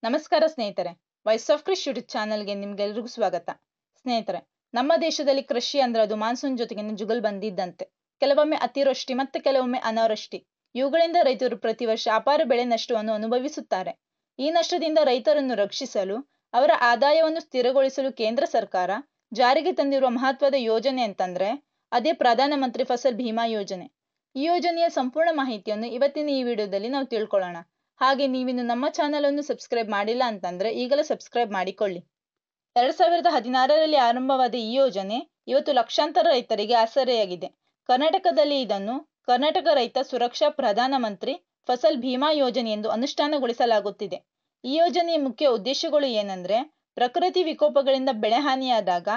ನಮಸ್ಕಾರ ಸ್ನೇಹಿತರೆ, voice of ಕೃಷಿ ಯೂಟ್ಯೂಬ್ ಚಾನಲ್ಗೆ ನಿಮ್ಗೆಲ್ರಿಗೂ ಸ್ವಾಗತ. ಸ್ನೇಹಿತರೆ, ನಮ್ಮ ದೇಶದಲ್ಲಿ ಕೃಷಿ ಅಂದ್ರೆ ಅದು ಮಾನ್ಸೂನ್ ಜೊತೆಗಿನ ಜುಗಲ್ ಬಂದಿದ್ದಂತೆ. ಕೆಲವೊಮ್ಮೆ ಅತಿವೃಷ್ಟಿ ಮತ್ತೆ ಕೆಲವೊಮ್ಮೆ ಅನಾವೃಷ್ಟಿ. ಇವುಗಳಿಂದ ರೈತರು ಪ್ರತಿ ವರ್ಷ ಅಪಾರ ಬೆಳೆ ನಷ್ಟವನ್ನು ಅನುಭವಿಸುತ್ತಾರೆ. ಈ ನಷ್ಟದಿಂದ ರೈತರನ್ನು ರಕ್ಷಿಸಲು, ಅವರ ಆದಾಯವನ್ನು ಸ್ಥಿರಗೊಳಿಸಲು ಕೇಂದ್ರ ಸರ್ಕಾರ ಜಾರಿಗೆ ತಂದಿರುವ ಮಹತ್ವದ ಯೋಜನೆ ಅಂತಂದ್ರೆ ಅದೇ ಪ್ರಧಾನಮಂತ್ರಿ ಫಸಲ್ ಭೀಮಾ ಯೋಜನೆ. ಈ ಯೋಜನೆಯ ಸಂಪೂರ್ಣ ಮಾಹಿತಿಯನ್ನು ಇವತ್ತಿನ ಈ ವಿಡಿಯೋದಲ್ಲಿ ನಾವು ತಿಳ್ಕೊಳ್ಳೋಣ. ಹಾಗೆ ನೀವಿನ್ನು ನಮ್ಮ ಚಾನಲ್ ಅನ್ನು ಸಬ್ಸ್ಕ್ರೈಬ್ ಮಾಡಿಲ್ಲ ಅಂತಂದ್ರೆ ಈಗಲೇ ಸಬ್ಸ್ಕ್ರೈಬ್ ಮಾಡಿಕೊಳ್ಳಿ. 2016ರಲ್ಲಿ ಆರಂಭವಾದ ಈ ಯೋಜನೆ ಇವತ್ತು ಲಕ್ಷಾಂತರ ರೈತರಿಗೆ ಆಸರೆಯಾಗಿದೆ. ಕರ್ನಾಟಕದಲ್ಲಿ ಇದನ್ನು ಕರ್ನಾಟಕ ರೈತ ಸುರಕ್ಷಾ ಪ್ರಧಾನಮಂತ್ರಿ ಫಸಲ್ ಭೀಮಾ ಯೋಜನೆ ಎಂದು ಅನುಷ್ಠಾನಗೊಳಿಸಲಾಗುತ್ತಿದೆ. ಈ ಯೋಜನೆಯ ಮುಖ್ಯ ಉದ್ದೇಶಗಳು ಏನಂದ್ರೆ ಪ್ರಕೃತಿ ವಿಕೋಪಗಳಿಂದ ಬೆಳೆ ಹಾನಿಯಾದಾಗ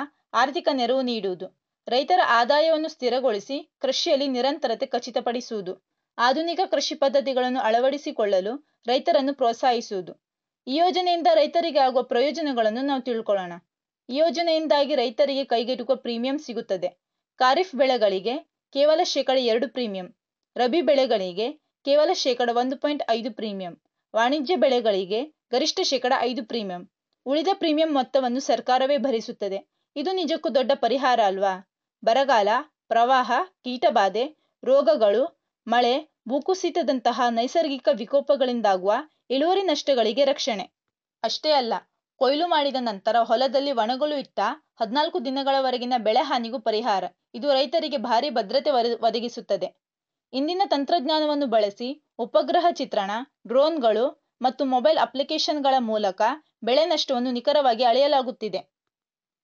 ಆರ್ಥಿಕ ನೆರವು ನೀಡುವುದು, ರೈತರ ಆದಾಯವನ್ನು ಸ್ಥಿರಗೊಳಿಸಿ ಕೃಷಿಯಲ್ಲಿ ನಿರಂತರತೆ ಖಚಿತಪಡಿಸುವುದು, ಆಧುನಿಕ ಕೃಷಿ ಪದ್ಧತಿಗಳನ್ನು ಅಳವಡಿಸಿಕೊಳ್ಳಲು ರೈತರನ್ನು ಪ್ರೋತ್ಸಾಹಿಸುವುದು. ಈ ಯೋಜನೆಯಿಂದ ರೈತರಿಗೆ ಆಗುವ ಪ್ರಯೋಜನಗಳನ್ನು ನಾವು ತಿಳ್ಕೊಳ್ಳೋಣ. ಈ ಯೋಜನೆಯಿಂದಾಗಿ ರೈತರಿಗೆ ಕೈಗೆಟುಕುವ ಪ್ರೀಮಿಯಂ ಸಿಗುತ್ತದೆ. ಖಾರಿಫ್ ಬೆಳೆಗಳಿಗೆ ಕೇವಲ 2% ಪ್ರೀಮಿಯಂ, ರಬಿ ಬೆಳೆಗಳಿಗೆ ಕೇವಲ 1.5% ಪ್ರೀಮಿಯಂ, ವಾಣಿಜ್ಯ ಬೆಳೆಗಳಿಗೆ ಗರಿಷ್ಠ 5% ಪ್ರೀಮಿಯಂ. ಉಳಿದ ಪ್ರೀಮಿಯಂ ಮೊತ್ತವನ್ನು ಸರ್ಕಾರವೇ ಭರಿಸುತ್ತದೆ. ಇದು ನಿಜಕ್ಕೂ ದೊಡ್ಡ ಪರಿಹಾರ ಅಲ್ವಾ? ಬರಗಾಲ, ಪ್ರವಾಹ, ಕೀಟಬಾಧೆ, ರೋಗಗಳು, ಮಳೆ, ಭೂಕುಸಿತದಂತಹ ನೈಸರ್ಗಿಕ ವಿಕೋಪಗಳಿಂದಾಗುವ ಇಳುವರಿ ನಷ್ಟಗಳಿಗೆ ರಕ್ಷಣೆ. ಅಷ್ಟೇ ಅಲ್ಲ, ಕೊಯ್ಲು ಮಾಡಿದ ನಂತರ ಹೊಲದಲ್ಲಿ ಒಣಗಲು ಇಟ್ಟ 14 ದಿನಗಳವರೆಗಿನ ಬೆಳೆ ಹಾನಿಗೂ ಪರಿಹಾರ. ಇದು ರೈತರಿಗೆ ಭಾರಿ ಭದ್ರತೆ ಒದಗಿಸುತ್ತದೆ. ಇಂದಿನ ತಂತ್ರಜ್ಞಾನವನ್ನು ಬಳಸಿ ಉಪಗ್ರಹ ಚಿತ್ರಣ, ಡ್ರೋನ್ಗಳು ಮತ್ತು ಮೊಬೈಲ್ ಅಪ್ಲಿಕೇಶನ್ಗಳ ಮೂಲಕ ಬೆಳೆ ನಷ್ಟವನ್ನು ನಿಖರವಾಗಿ ಅಳೆಯಲಾಗುತ್ತಿದೆ.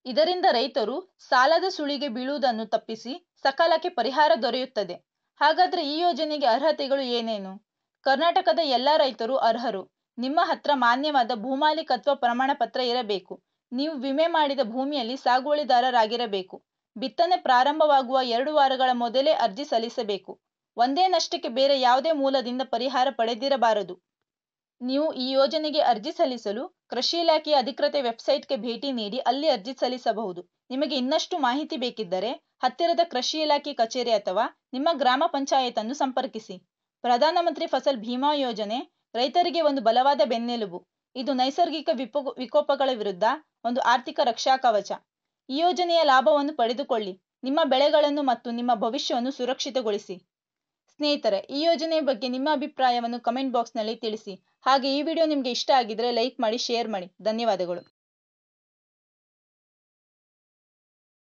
ಇದರಿಂದ ರೈತರು ಸಾಲದ ಸುಳಿಗೆ ಬೀಳುವುದನ್ನು ತಪ್ಪಿಸಿ ಸಕಾಲಕ್ಕೆ ಪರಿಹಾರ ದೊರೆಯುತ್ತದೆ. ಹಾಗಾದ್ರೆ ಈ ಯೋಜನೆಗೆ ಅರ್ಹತೆಗಳು ಏನೇನು? ಕರ್ನಾಟಕದ ಎಲ್ಲ ರೈತರು ಅರ್ಹರು. ನಿಮ್ಮ ಹತ್ರ ಮಾನ್ಯವಾದ ಭೂಮಾಲೀಕತ್ವ ಪ್ರಮಾಣ ಪತ್ರ ಇರಬೇಕು. ನೀವು ವಿಮೆ ಮಾಡಿದ ಭೂಮಿಯಲ್ಲಿ ಸಾಗುವಳಿದಾರರಾಗಿರಬೇಕು. ಬಿತ್ತನೆ ಪ್ರಾರಂಭವಾಗುವ 2 ವಾರಗಳ ಮೊದಲೇ ಅರ್ಜಿ ಸಲ್ಲಿಸಬೇಕು. ಒಂದೇ ನಷ್ಟಕ್ಕೆ ಬೇರೆ ಯಾವುದೇ ಮೂಲದಿಂದ ಪರಿಹಾರ ಪಡೆದಿರಬಾರದು. ನೀವು ಈ ಯೋಜನೆಗೆ ಅರ್ಜಿ ಸಲ್ಲಿಸಲು ಕೃಷಿ ಇಲಾಖೆಯ ಅಧಿಕೃತ ವೆಬ್ಸೈಟ್ಗೆ ಭೇಟಿ ನೀಡಿ ಅಲ್ಲಿ ಅರ್ಜಿ ಸಲ್ಲಿಸಬಹುದು. ನಿಮಗೆ ಇನ್ನಷ್ಟು ಮಾಹಿತಿ ಬೇಕಿದ್ದರೆ ಹತ್ತಿರದ ಕೃಷಿ ಇಲಾಖೆ ಕಚೇರಿ ಅಥವಾ ನಿಮ್ಮ ಗ್ರಾಮ ಪಂಚಾಯತ್ ಅನ್ನು ಸಂಪರ್ಕಿಸಿ. ಪ್ರಧಾನಮಂತ್ರಿ ಫಸಲ್ ಭೀಮಾ ಯೋಜನೆ ರೈತರಿಗೆ ಒಂದು ಬಲವಾದ ಬೆನ್ನೆಲುಬು. ಇದು ನೈಸರ್ಗಿಕ ವಿಕೋಪಗಳ ವಿರುದ್ಧ ಒಂದು ಆರ್ಥಿಕ ರಕ್ಷಾ ಕವಚ. ಈ ಯೋಜನೆಯ ಲಾಭವನ್ನು ಪಡೆದುಕೊಳ್ಳಿ. ನಿಮ್ಮ ಬೆಳೆಗಳನ್ನು ಮತ್ತು ನಿಮ್ಮ ಭವಿಷ್ಯವನ್ನು ಸುರಕ್ಷಿತಗೊಳಿಸಿ. ಸ್ನೇಹಿತರೆ, ಈ ಯೋಜನೆಯ ಬಗ್ಗೆ ನಿಮ್ಮ ಅಭಿಪ್ರಾಯವನ್ನು ಕಮೆಂಟ್ ಬಾಕ್ಸ್ನಲ್ಲಿ ತಿಳಿಸಿ. ಹಾಗೆ ಈ ವಿಡಿಯೋ ನಿಮಗೆ ಇಷ್ಟ ಆಗಿದ್ರೆ ಲೈಕ್ ಮಾಡಿ, ಶೇರ್ ಮಾಡಿ. ಧನ್ಯವಾದಗಳು.